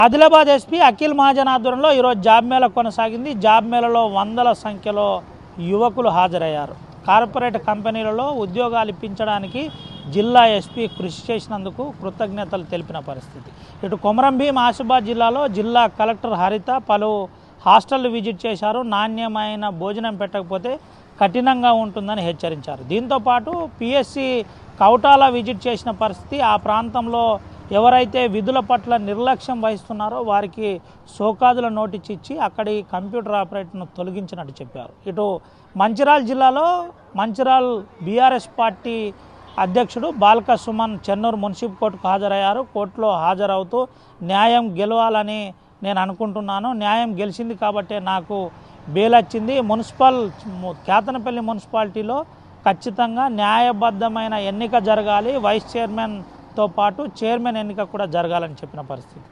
Adilabad SP Akhil Mahajan ఆధ్వర్యంలో ఈరోజు job Mela కొనసాగింది. జాబ్ మేళాలో వందల సంఖ్యలో యువకులు హాజరయ్యారు. కార్పొరేట్ కంపెనీలలో ఉద్యోగాలు ఇప్పించడానికి జిల్లా ఎస్పీ కృషి చేసినందుకు కృతజ్ఞతలు తెలిపిన పరిస్థితి. ఇటు కొమరంభీం ఆసిఫాబాద్ జిల్లాలో జిల్లా కలెక్టర్ హరిత పలు హాస్టళ్లు విజిట్ చేశారు. నాణ్యమైన భోజనం పెట్టకపోతే కఠినంగా ఉంటుందని హెచ్చరించారు. దీంతోపాటు పిఎస్సి కౌటాల విజిట్ చేసిన పరిస్థితి. ఆ ప్రాంతంలో ఎవరైతే విధుల పట్ల నిర్లక్ష్యం వహిస్తున్నారో వారికి సోకాదుల నోటీస్ ఇచ్చి అక్కడి కంప్యూటర్ ఆపరేటర్ను తొలగించినట్టు చెప్పారు. ఇటు మంచిర్యాల జిల్లాలో మంచిర్యాల బీఆర్ఎస్ పార్టీ అధ్యక్షుడు బాల్క సుమన్ చెన్నూరు మున్సిపల్ కోర్టుకు హాజరయ్యారు. కోర్టులో హాజరవుతూ న్యాయం గెలవాలని నేను అనుకుంటున్నాను, న్యాయం గెలిచింది కాబట్టే నాకు బెయిల్ వచ్చింది. కేతనపల్లి మున్సిపాలిటీలో ఖచ్చితంగా న్యాయబద్ధమైన ఎన్నిక జరగాలి, వైస్ చైర్మన్తో పాటు చైర్మన్ ఎన్నిక కూడా జరగాలని చెప్పిన పరిస్థితి.